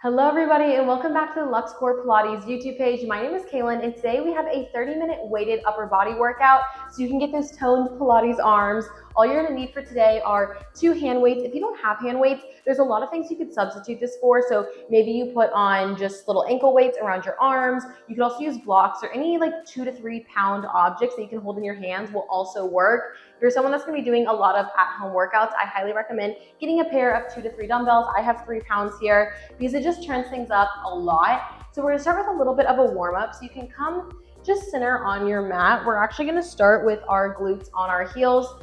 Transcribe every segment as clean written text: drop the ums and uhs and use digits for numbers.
Hello everybody and welcome back to the Lux Core Pilates YouTube page. My name is Kaylin and today we have a 30-minute weighted upper body workout so you can get those toned Pilates arms. All you're going to need for today are 2 hand weights. If you don't have hand weights, there's a lot of things you could substitute this for. So maybe you put on just little ankle weights around your arms. You could also use blocks or any like 2 to 3 pound objects that you can hold in your hands will also work. If you're someone that's going to be doing a lot of at-home workouts, I highly recommend getting a pair of 2 to 3 dumbbells. I have 3 pounds here because it just turns things up a lot. So we're going to start with a little bit of a warm-up. So you can come just center on your mat. We're actually going to start with our glutes on our heels.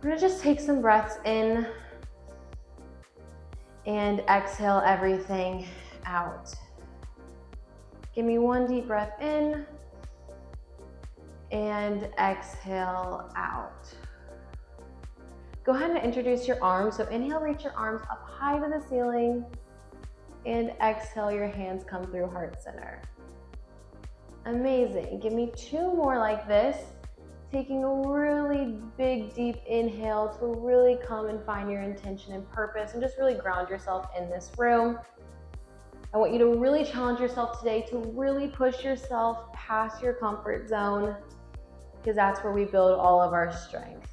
We're going to just take some breaths in and exhale everything out. Give me 1 deep breath in and exhale out. Go ahead and introduce your arms. So inhale, reach your arms up high to the ceiling, and exhale, your hands come through heart center. Amazing. Give me 2 more like this. Taking a really big, deep inhale to really come and find your intention and purpose and just really ground yourself in this room. I want you to really challenge yourself today to really push yourself past your comfort zone because that's where we build all of our strength.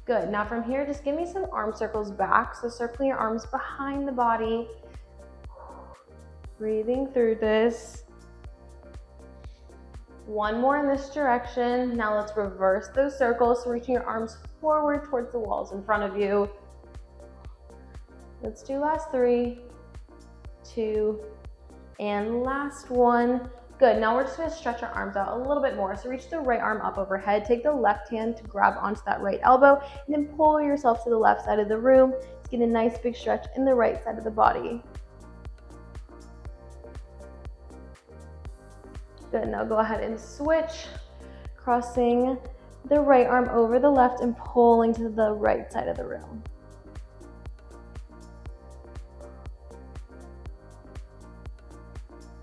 Good. Now from here, just give me some arm circles back. So circling your arms behind the body. Breathing through this. 1 more in this direction. Now let's reverse those circles. So reaching your arms forward towards the walls in front of you. Let's do last 3, 2, and last 1. Good. Now we're just going to stretch our arms out a little bit more. So reach the right arm up overhead. Take the left hand to grab onto that right elbow and then pull yourself to the left side of the room. Let's get a nice big stretch in the right side of the body. Good, now go ahead and switch, crossing the right arm over the left and pulling to the right side of the room.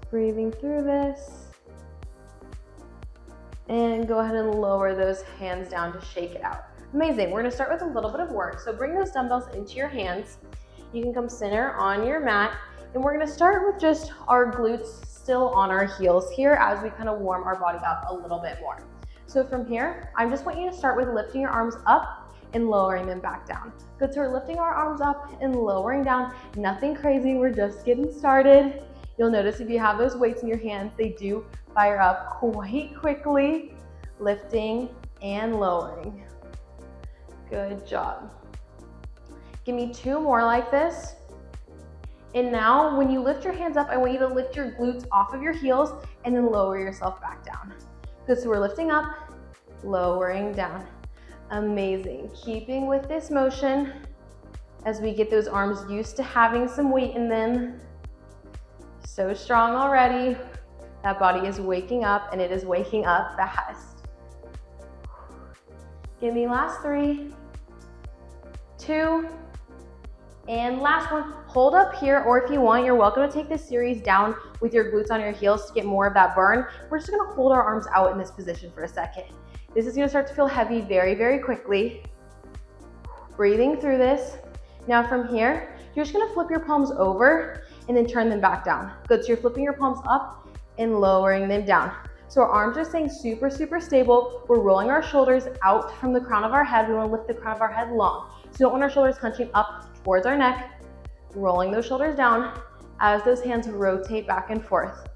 Breathing through this. And go ahead and lower those hands down to shake it out. Amazing, we're gonna start with a little bit of work. So bring those dumbbells into your hands. You can come center on your mat. And we're gonna start with just our glutes still on our heels here as we kind of warm our body up a little bit more. So from here, I just want you to start with lifting your arms up and lowering them back down. Good, so we're lifting our arms up and lowering down. Nothing crazy, we're just getting started. You'll notice if you have those weights in your hands, they do fire up quite quickly. Lifting and lowering. Good job. Give me 2 more like this. And now when you lift your hands up, I want you to lift your glutes off of your heels and then lower yourself back down. Good, so we're lifting up, lowering down. Amazing. Keeping with this motion as we get those arms used to having some weight in them. So strong already. That body is waking up and it is waking up fast. Give me last 3, 2, and last one. Hold up here, or if you want, you're welcome to take this series down with your glutes on your heels to get more of that burn. We're just gonna hold our arms out in this position for a second. This is gonna start to feel heavy very, very quickly. Breathing through this. Now from here, you're just gonna flip your palms over and then turn them back down. Good, so you're flipping your palms up and lowering them down. So our arms are staying super, super stable. We're rolling our shoulders out from the crown of our head. We wanna lift the crown of our head long. So you don't want our shoulders hunching up towards our neck. Rolling those shoulders down as those hands rotate back and forth.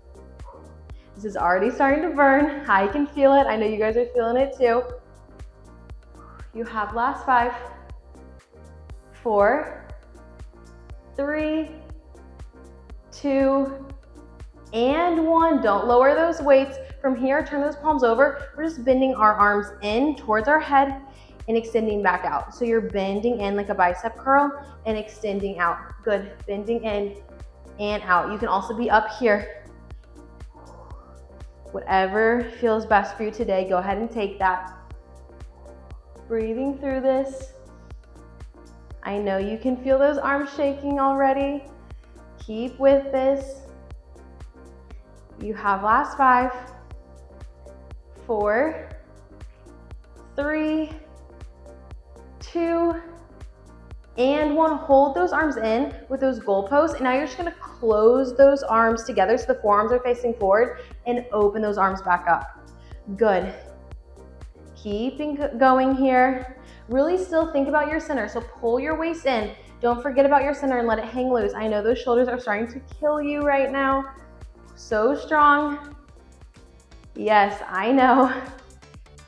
This is already starting to burn. I can feel it. I know you guys are feeling it too. You have last 5, 4, 3, 2, and 1. Don't lower those weights. From here, turn those palms over. We're just bending our arms in towards our head and extending back out. So you're bending in like a bicep curl and extending out. Good, bending in and out. You can also be up here. Whatever feels best for you today, go ahead and take that. Breathing through this. I know you can feel those arms shaking already. Keep with this. You have last 5, 4, 3, 2, and one. Hold those arms in with those goalposts, and now you're just gonna close those arms together so the forearms are facing forward and open those arms back up. Good. Keeping going here. Really still think about your center, so pull your waist in. Don't forget about your center and let it hang loose. I know those shoulders are starting to kill you right now. So strong. Yes, I know.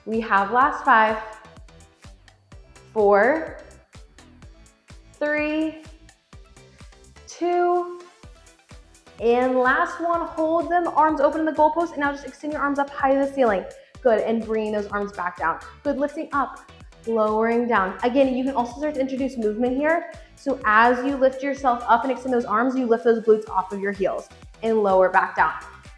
We have last 5, 4, 3, 2, and last one. Hold them, arms open in the goalpost, and now just extend your arms up high to the ceiling. Good, and bringing those arms back down. Good, lifting up, lowering down. Again, you can also start to introduce movement here. So as you lift yourself up and extend those arms, you lift those glutes off of your heels and lower back down.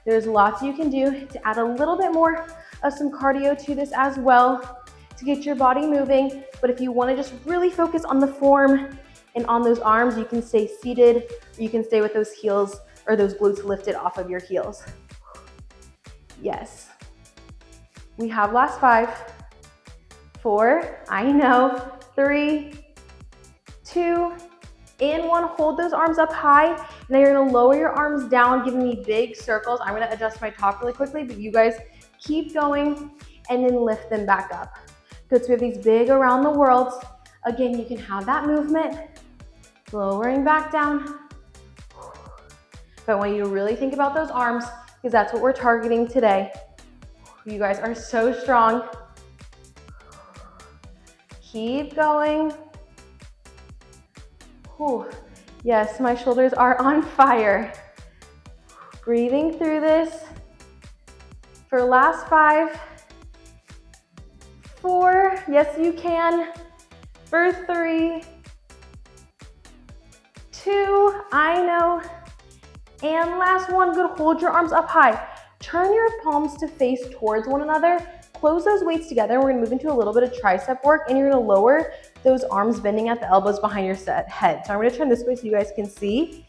There's lots you can do to add a little bit more of some cardio to this as well to get your body moving. But if you want to just really focus on the form and on those arms, you can stay seated, or you can stay with those heels or those glutes lifted off of your heels. Yes. We have last 5, 4, I know, 3, 2, and 1. Hold those arms up high. Now you're gonna lower your arms down, giving me big circles. I'm gonna adjust my top really quickly, but you guys keep going and then lift them back up. Good, so we have these big around the worlds. Again, you can have that movement, lowering back down. But I want you to really think about those arms because that's what we're targeting today. You guys are so strong. Keep going. Whew. Yes, my shoulders are on fire. Breathing through this. For last 5, 4, yes you can. For 3, 2, I know. And last one, good, hold your arms up high. Turn your palms to face towards one another. Close those weights together. We're gonna move into a little bit of tricep work, and you're gonna lower those arms bending at the elbows behind your head. So I'm gonna turn this way so you guys can see.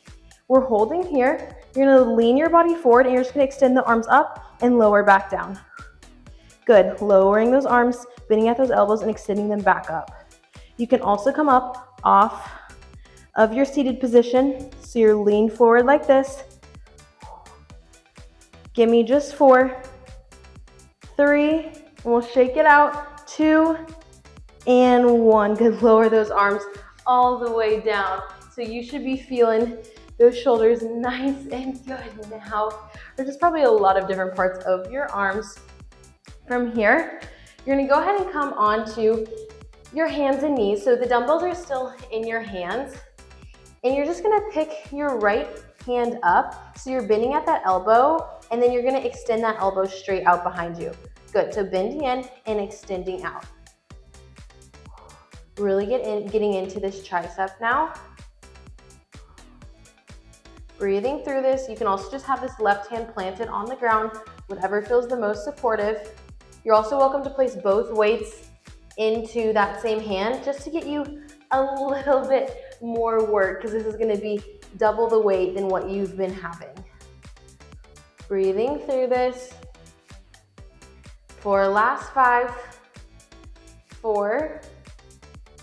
We're holding here. You're gonna lean your body forward, and you're just gonna extend the arms up and lower back down. Good, lowering those arms, bending at those elbows and extending them back up. You can also come up off of your seated position. So you're leaned forward like this. Give me just 4, 3, and we'll shake it out. 2, and 1. Good, lower those arms all the way down. So you should be feeling those shoulders nice and good now. There's just probably a lot of different parts of your arms. From here, you're gonna go ahead and come onto your hands and knees. So the dumbbells are still in your hands, and you're just gonna pick your right hand up. So you're bending at that elbow, and then you're gonna extend that elbow straight out behind you. Good, so bending in and extending out. Really getting into this tricep now. Breathing through this. You can also just have this left hand planted on the ground, whatever feels the most supportive. You're also welcome to place both weights into that same hand just to get you a little bit more work, because this is gonna be double the weight than what you've been having. Breathing through this. For last 5, 4,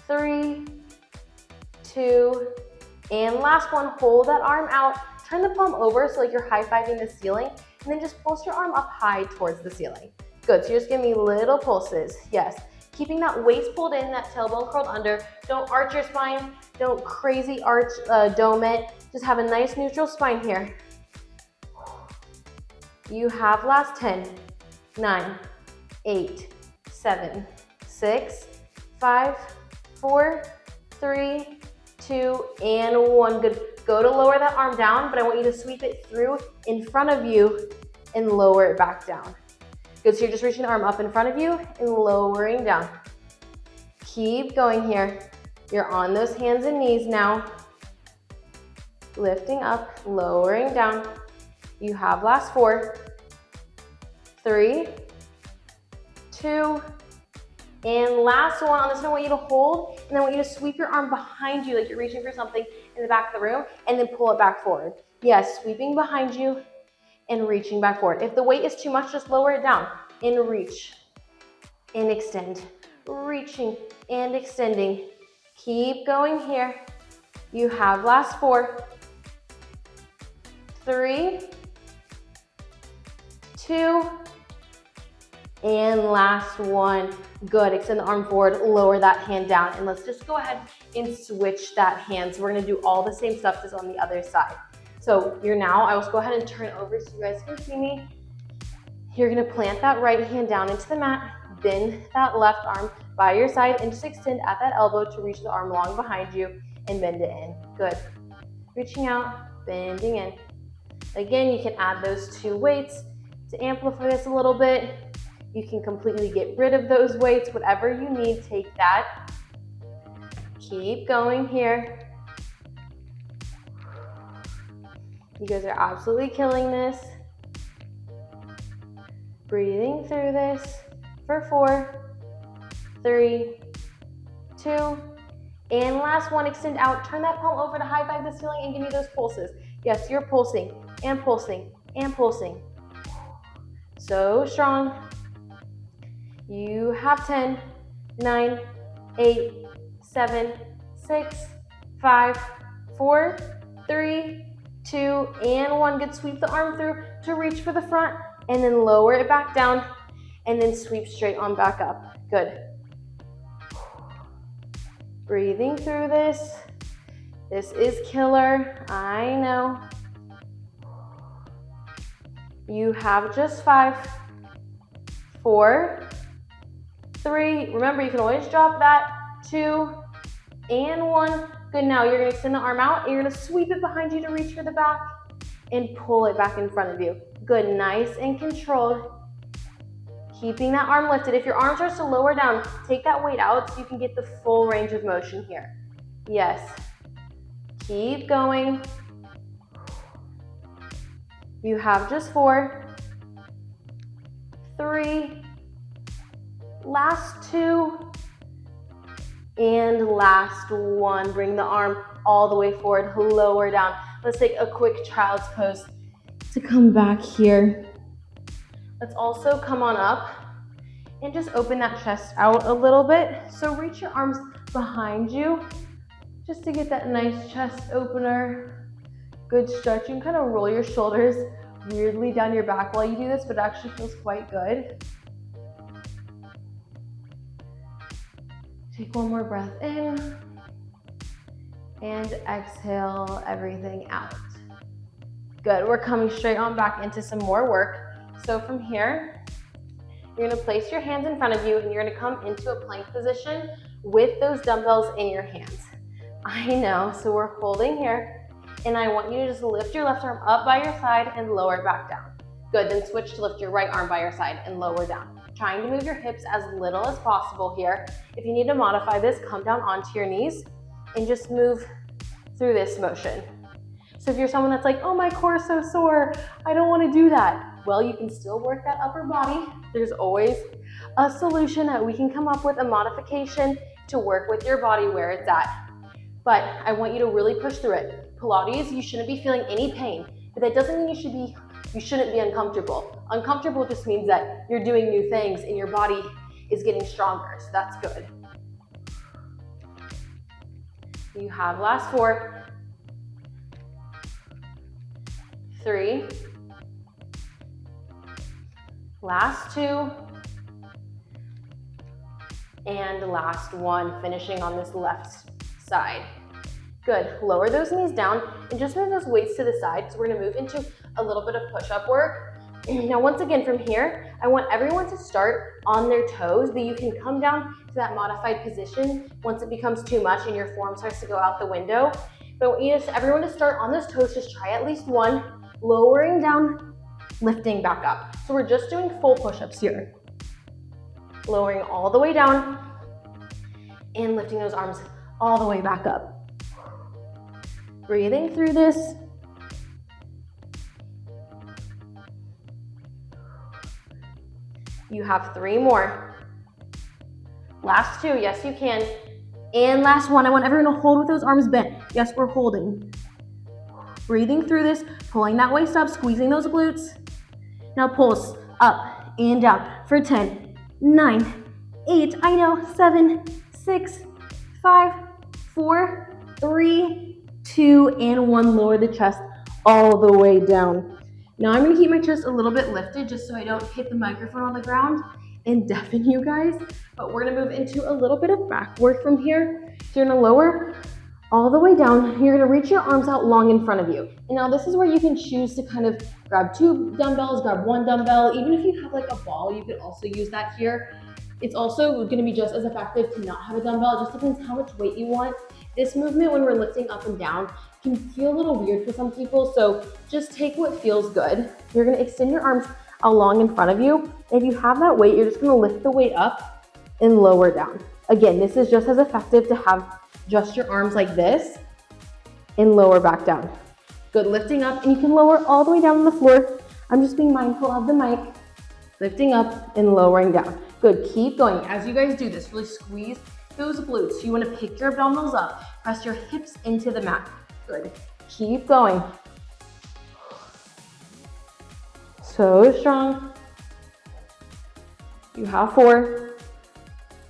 3, 2, and last one. Hold that arm out. Turn the palm over so like you're high-fiving the ceiling, and then just pulse your arm up high towards the ceiling. Good, so you're just giving me little pulses. Yes, keeping that waist pulled in, that tailbone curled under. Don't arch your spine. Don't crazy arch, dome it. Just have a nice neutral spine here. You have last 10, 9, 8, 7, 6, 5, 4, 3, 2, and 1. Good. Go to lower that arm down, but I want you to sweep it through in front of you and lower it back down. Good, so you're just reaching the arm up in front of you and lowering down. Keep going here. You're on those hands and knees now. Lifting up, lowering down. You have last 4, 3, 2, and last one. On this one, I want you to hold, and then I want you to sweep your arm behind you like you're reaching for something in the back of the room, and then pull it back forward. Yes, sweeping behind you and reaching back forward. If the weight is too much, just lower it down and reach and extend. Reaching and extending. Keep going here. You have last 4, 3, 2, and last 1. Good, extend the arm forward, lower that hand down, and let's just go ahead and switch that hand. So we're gonna do all the same stuff as on the other side. So you're now, I will go ahead and turn over so you guys can see me. You're gonna plant that right hand down into the mat, bend that left arm by your side, and just extend at that elbow to reach the arm long behind you and bend it in. Good. Reaching out, bending in. Again, you can add those 2 weights to amplify this a little bit. You can completely get rid of those weights, whatever you need, take that. Keep going here. You guys are absolutely killing this. Breathing through this for 4, 3, 2, and last 1, extend out. Turn that palm over to high five the ceiling and give me those pulses. Yes, you're pulsing and pulsing and pulsing. So strong. You have 10, 9, 8, 7, 6, 5, 4, 3, 2, and 1. Good, sweep the arm through to reach for the front, and then lower it back down, and then sweep straight on back up. Good. Breathing through this. This is killer, I know. You have just 5, 4, 3, remember you can always drop that, 2, and 1. Good, now you're gonna extend the arm out and you're gonna sweep it behind you to reach for the back and pull it back in front of you. Good, nice and controlled. Keeping that arm lifted. If your arm starts to lower down, take that weight out so you can get the full range of motion here. Yes, keep going. You have just 4, 3, last 2, and last 1. Bring the arm all the way forward, lower down. Let's take a quick child's pose to come back here. Let's also come on up and just open that chest out a little bit. So reach your arms behind you just to get that nice chest opener. Good stretch. You can kind of roll your shoulders weirdly down your back while you do this, but it actually feels quite good. Take one more breath in and exhale everything out. Good, we're coming straight on back into some more work. So from here, you're gonna place your hands in front of you and you're gonna come into a plank position with those dumbbells in your hands. I know, so we're holding here, and I want you to just lift your left arm up by your side and lower it back down. Good, then switch to lift your right arm by your side and lower down. Trying to move your hips as little as possible here. If you need to modify this, come down onto your knees and just move through this motion. So if you're someone that's like, oh, my core is so sore, I don't want to do that. Well, you can still work that upper body. There's always a solution that we can come up with, a modification to work with your body where it's at. But I want you to really push through it. Pilates, you shouldn't be feeling any pain, but that doesn't mean you shouldn't be uncomfortable. Uncomfortable just means that you're doing new things and your body is getting stronger, so that's good. You have last 4, 3, last 2, and last 1, finishing on this left side. Good, lower those knees down and just move those weights to the side. So we're gonna move into a little bit of push-up work. Now, once again, from here, I want everyone to start on their toes, but you can come down to that modified position once it becomes too much and your form starts to go out the window. But I want you everyone to start on those toes, just try at least 1, lowering down, lifting back up. So we're just doing full push-ups here. Lowering all the way down and lifting those arms all the way back up. Breathing through this. You have 3 more. Last 2, yes you can. And last 1, I want everyone to hold with those arms bent. Yes, we're holding. Breathing through this, pulling that waist up, squeezing those glutes. Now pulse up and down for 10, 9, 8, I know, 7, 6, 5, 4, 3, 2, and 1. Lower the chest all the way down. Now I'm gonna keep my chest a little bit lifted just so I don't hit the microphone on the ground and deafen you guys, but we're gonna move into a little bit of back work from here. So you're gonna lower all the way down. You're gonna reach your arms out long in front of you. And now this is where you can choose to kind of grab 2 dumbbells, grab 1 dumbbell. Even if you have like a ball, you could also use that here. It's also gonna be just as effective to not have a dumbbell. It just depends how much weight you want. This movement, when we're lifting up and down, can feel a little weird for some people, so just take what feels good. You're gonna extend your arms out long in front of you. If you have that weight, you're just gonna lift the weight up and lower down. Again, this is just as effective to have just your arms like this and lower back down. Good, lifting up, and you can lower all the way down on the floor. I'm just being mindful of the mic. Lifting up and lowering down. Good, keep going. As you guys do this, really squeeze those glutes. You wanna pick your abdominals up, press your hips into the mat. Good, keep going. So strong. You have 4,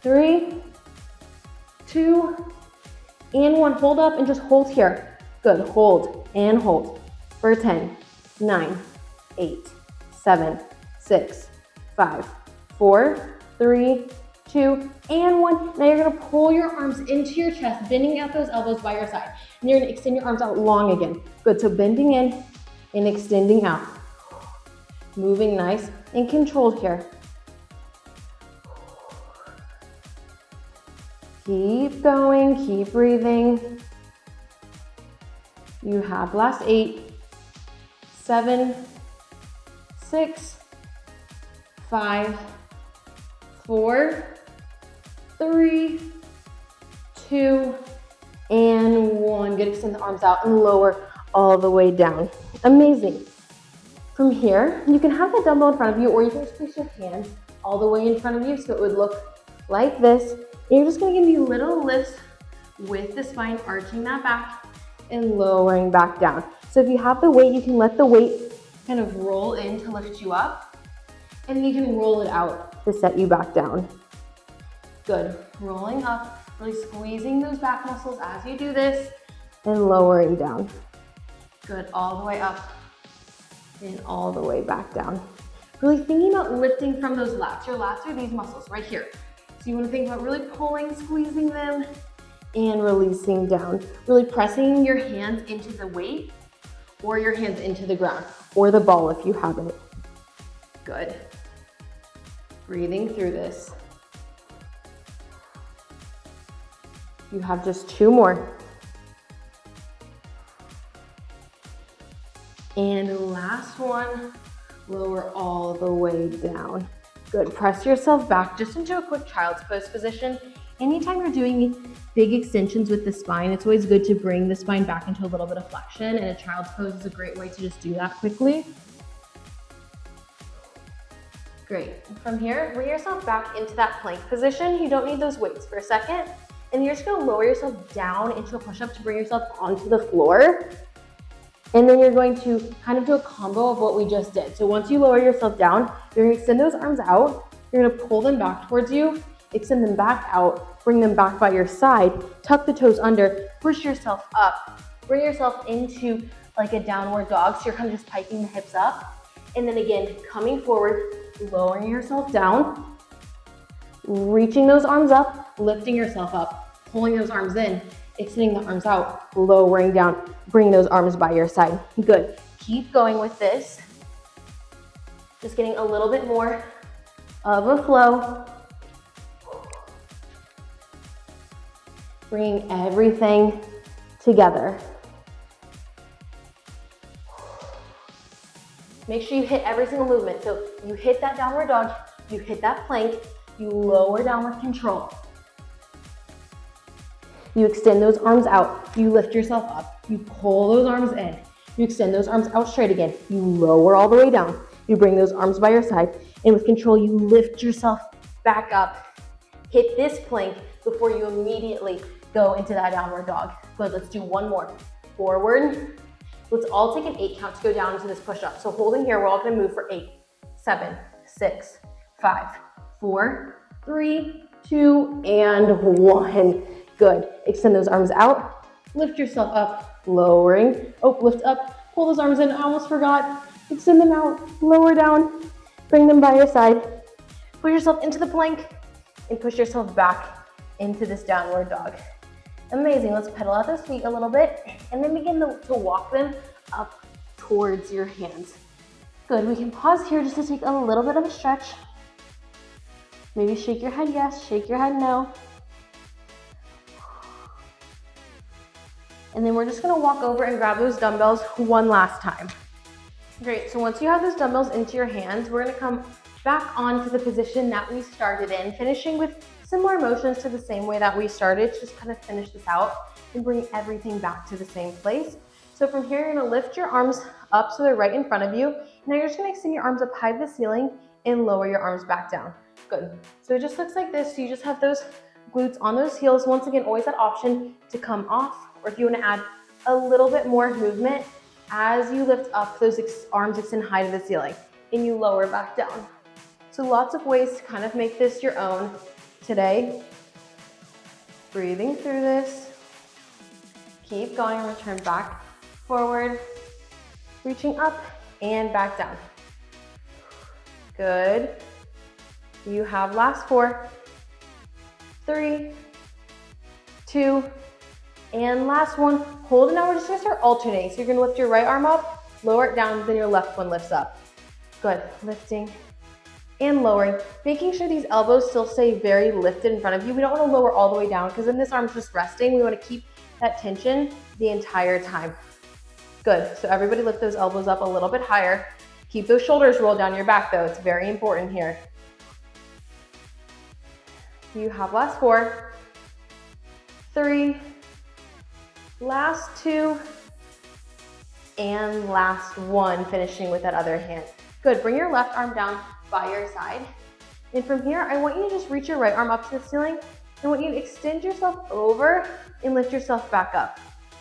3, 2, and 1. Hold up and just hold here. Good, hold and hold for 10, 9, 8, 7, 6, 5, 4, 3, 2, and 1. Now you're gonna pull your arms into your chest, bending out those elbows by your side. And you're gonna extend your arms out long again. Good, so bending in and extending out. Moving nice and controlled here. Keep going, keep breathing. You have last 8, 7, 6, 5, 4, 3, 2, and 1. Good, extend the arms out and lower all the way down. Amazing. From here, you can have the dumbbell in front of you, or you can just place your hands all the way in front of you so it would look like this. And you're just gonna give me little lifts with the spine, arching that back and lowering back down. So if you have the weight, you can let the weight kind of roll in to lift you up, and then you can roll it out to set you back down. Good, rolling up, really squeezing those back muscles as you do this, and lowering down. Good, all the way up and all the way back down. Really thinking about lifting from those lats. Your lats are these muscles right here. So you want to think about really pulling, squeezing them, and releasing down. Really pressing your hands into the weight, or your hands into the ground, or the ball if you have it. Good. Breathing through this. You have just 2 more. And last one, lower all the way down. Good, press yourself back just into a quick child's pose position. Anytime you're doing big extensions with the spine, it's always good to bring the spine back into a little bit of flexion, and a child's pose is a great way to just do that quickly. Great, from here, bring yourself back into that plank position. You don't need those weights for a second. And you're just gonna lower yourself down into a push-up to bring yourself onto the floor. And then you're going to kind of do a combo of what we just did. So once you lower yourself down, you're gonna extend those arms out. You're gonna pull them back towards you, extend them back out, bring them back by your side, tuck the toes under, push yourself up, bring yourself into like a downward dog. So you're kind of just piking the hips up. And then again, coming forward, lowering yourself down, reaching those arms up, lifting yourself up, pulling those arms in, extending the arms out, lowering down, bring those arms by your side. Good. Keep going with this. Just getting a little bit more of a flow. Bringing everything together. Make sure you hit every single movement. So you hit that downward dog, you hit that plank, you lower down with control. You extend those arms out, you lift yourself up, you pull those arms in, you extend those arms out straight again, you lower all the way down, you bring those arms by your side, and with control, you lift yourself back up. Hit this plank before you immediately go into that downward dog. Good, let's do one more. Forward. Let's all take an 8 count to go down into this push-up. So holding here, we're all gonna move for 8, 7, 6, 5, 4, 3, 2, and 1. Good. Extend those arms out. Lift yourself up, lowering. Oh, lift up. Pull those arms in. I almost forgot. Extend them out. Lower down. Bring them by your side. Push yourself into the plank and push yourself back into this downward dog. Amazing. Let's pedal out those feet a little bit and then begin to walk them up towards your hands. Good. We can pause here just to take a little bit of a stretch. Maybe shake your head yes, shake your head no. And then we're just gonna walk over and grab those dumbbells one last time. Great, so once you have those dumbbells into your hands, we're gonna come back onto the position that we started in, finishing with similar motions to the same way that we started. Just kind of finish this out and bring everything back to the same place. So from here, you're gonna lift your arms up so they're right in front of you. Now you're just gonna extend your arms up high to the ceiling and lower your arms back down. Good. So it just looks like this. So you just have those glutes on those heels. Once again, always that option to come off, or if you want to add a little bit more movement as you lift up, those arms extend high to the ceiling and you lower back down. So lots of ways to kind of make this your own today. Breathing through this. Keep going and return back, forward, reaching up and back down. Good. You have last 4, 3, 2, and last one. Hold it. Now we're just gonna start alternating. So you're gonna lift your right arm up, lower it down, then your left one lifts up. Good. Lifting and lowering, making sure these elbows still stay very lifted in front of you. We don't want to lower all the way down because then this arm's just resting. We want to keep that tension the entire time. Good. So everybody lift those elbows up a little bit higher. Keep those shoulders rolled down your back though. It's very important here. You have last 4, 3, last 2, and last 1, finishing with that other hand. Good. Bring your left arm down by your side. And from here, I want you to just reach your right arm up to the ceiling. I want you to extend yourself over and lift yourself back up.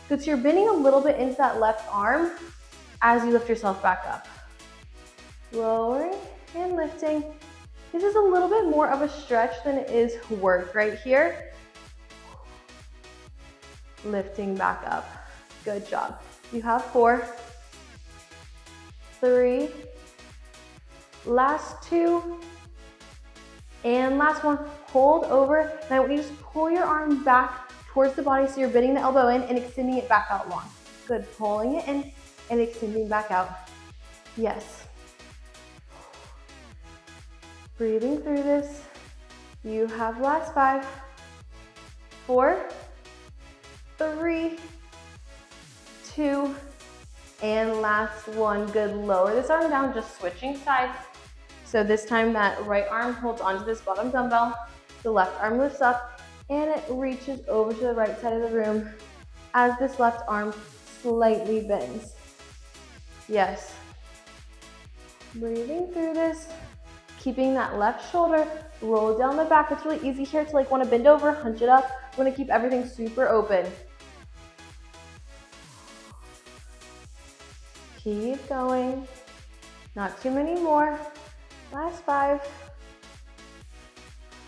Good. So you're bending a little bit into that left arm as you lift yourself back up. Lowering and lifting. This is a little bit more of a stretch than it is work right here. Lifting back up. Good job. You have 4, 3, last 2, and last 1. Hold over. And I want you to just pull your arm back towards the body so you're bending the elbow in and extending it back out long. Good. Pulling it in and extending back out. Yes. Breathing through this. You have last 5, 4, 3, 2, and last 1. Good. Lower this arm down, just switching sides. So this time that right arm holds onto this bottom dumbbell, the left arm lifts up, and it reaches over to the right side of the room as this left arm slightly bends. Yes. Breathing through this. Keeping that left shoulder rolled down the back. It's really easy here to want to bend over, hunch it up. We want to keep everything super open. Keep going. Not too many more. Last 5,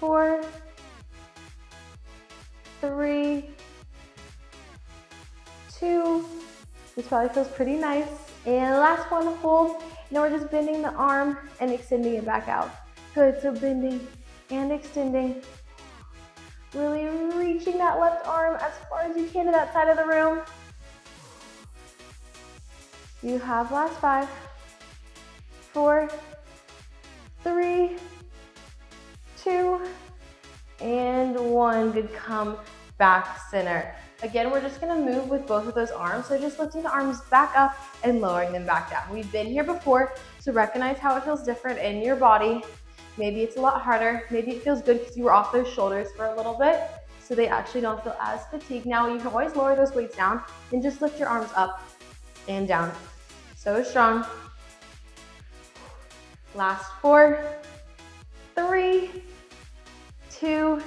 4, 3, 2. This probably feels pretty nice. And last one, hold. Now we're just bending the arm and extending it back out. Good, so bending and extending. Really reaching that left arm as far as you can to that side of the room. You have last 5, 4, 3, 2, and 1. Good, come back center. Again, we're just gonna move with both of those arms. So just lifting the arms back up and lowering them back down. We've been here before, so recognize how it feels different in your body. Maybe it's a lot harder. Maybe it feels good because you were off those shoulders for a little bit, so they actually don't feel as fatigued. Now you can always lower those weights down and just lift your arms up and down. So strong. Last 4, 3, 2,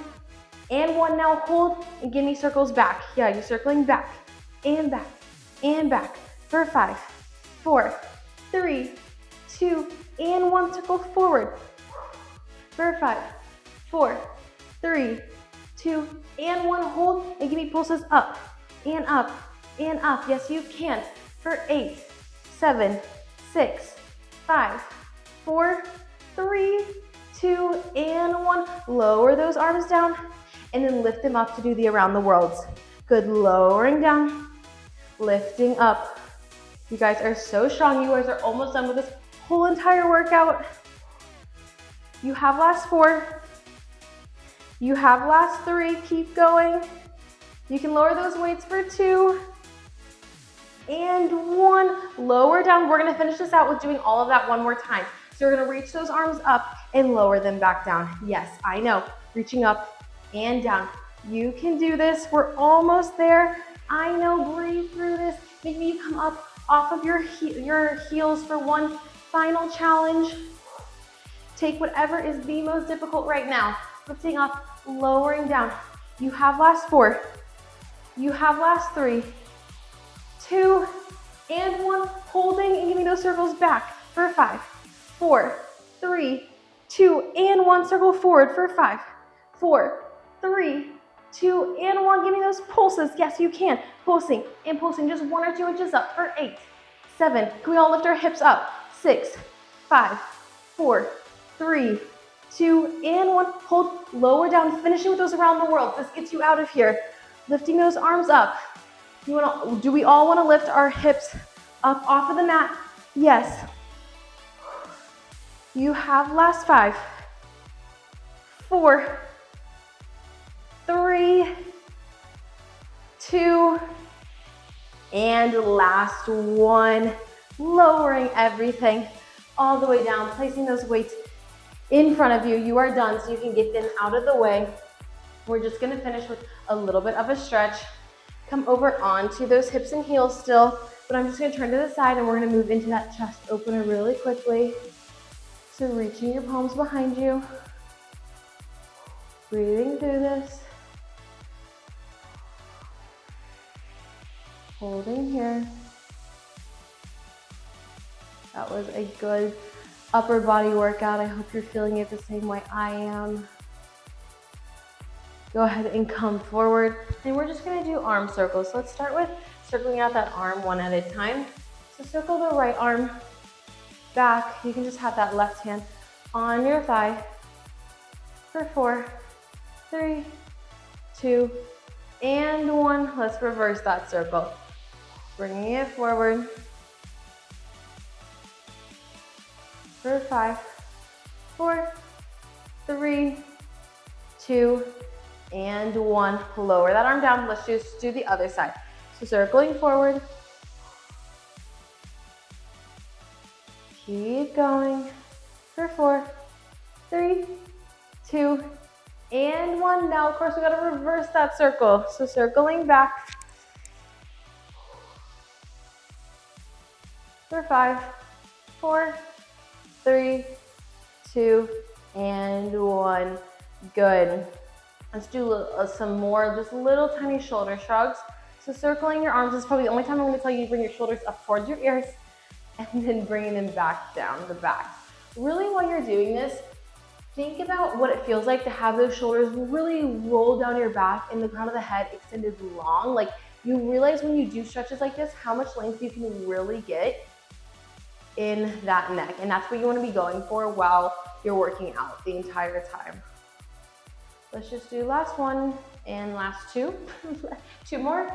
and 1. Now hold and give me circles back. Yeah, you're circling back and back and back for 5, 4, 3, 2, and 1. Circle forward for 5, 4, 3, 2, and 1. Hold and give me pulses up and up and up. Yes, you can. For 8, 7, 6, 5, 4, 3, 2, and 1. Lower those arms down and then lift them up to do the around the worlds. Good, lowering down, lifting up. You guys are so strong. You guys are almost done with this whole entire workout. You have last 4. You have last 3. Keep going. You can lower those weights for 2 and 1. Lower down. We're gonna finish this out with doing all of that one more time. So you're gonna reach those arms up and lower them back down. Yes, I know, reaching up and down. You can do this. We're almost there. I know, breathe through this. Maybe you come up off of your heels for one final challenge. Take whatever is the most difficult right now. Lifting up, lowering down. You have last 4. You have last 3, 2, and 1. Holding and giving those circles back for 5, 4, 3, 2, and 1. Circle forward for 5, 4, 3, 2, and 1. Give me those pulses. Yes, you can. Pulsing and pulsing just 1 or 2 inches up for 8, 7. Can we all lift our hips up? 6, 5, 4, 3, 2, and 1. Hold, lower down, finishing with those around the world. This gets you out of here. Lifting those arms up. Do we all want to lift our hips up off of the mat? Yes. You have last 5, 4, 3, 2, and last 1. Lowering everything all the way down, placing those weights in front of you. You are done, so you can get them out of the way. We're just gonna finish with a little bit of a stretch. Come over onto those hips and heels still, but I'm just gonna turn to the side and we're gonna move into that chest opener really quickly. So reaching your palms behind you, breathing through this, holding here. That was a good upper body workout. I hope you're feeling it the same way I am. Go ahead and come forward, and we're just gonna do arm circles. So let's start with circling out that arm one at a time. So circle the right arm back. You can just have that left hand on your thigh for 4, 3, 2, and 1. Let's reverse that circle. Bringing it forward for 5, 4, 3, 2, and 1. Lower that arm down. Let's just do the other side. So circling forward. Keep going for 4, 3, 2, and 1. Now, of course, we gotta reverse that circle. So circling back for 5, 4, 3, 2, and 1. Good. Let's do some more, just little tiny shoulder shrugs. So circling your arms is probably the only time I'm going to tell you to bring your shoulders up towards your ears and then bringing them back down the back. Really, while you're doing this, think about what it feels like to have those shoulders really roll down your back and the crown of the head extended long. Like, you realize when you do stretches like this, how much length you can really get in that neck. And that's what you want to be going for while you're working out the entire time. Let's just do last 1 and last 2. 2 more.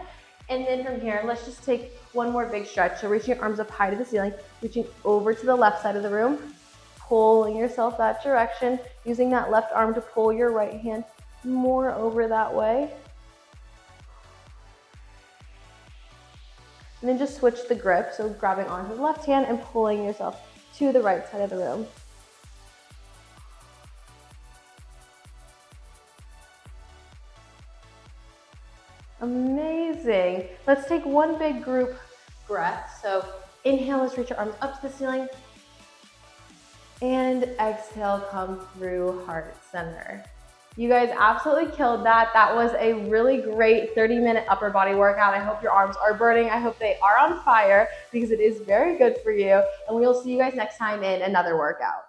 And then from here, let's just take one more big stretch. So reaching your arms up high to the ceiling, reaching over to the left side of the room, pulling yourself that direction, using that left arm to pull your right hand more over that way. And then just switch the grip. So grabbing onto the left hand and pulling yourself to the right side of the room. Amazing. Let's take one big group breath. So inhale, let's reach your arms up to the ceiling. And exhale, come through heart center. You guys absolutely killed that. That was a really great 30-minute upper body workout. I hope your arms are burning. I hope they are on fire because it is very good for you. And we'll see you guys next time in another workout.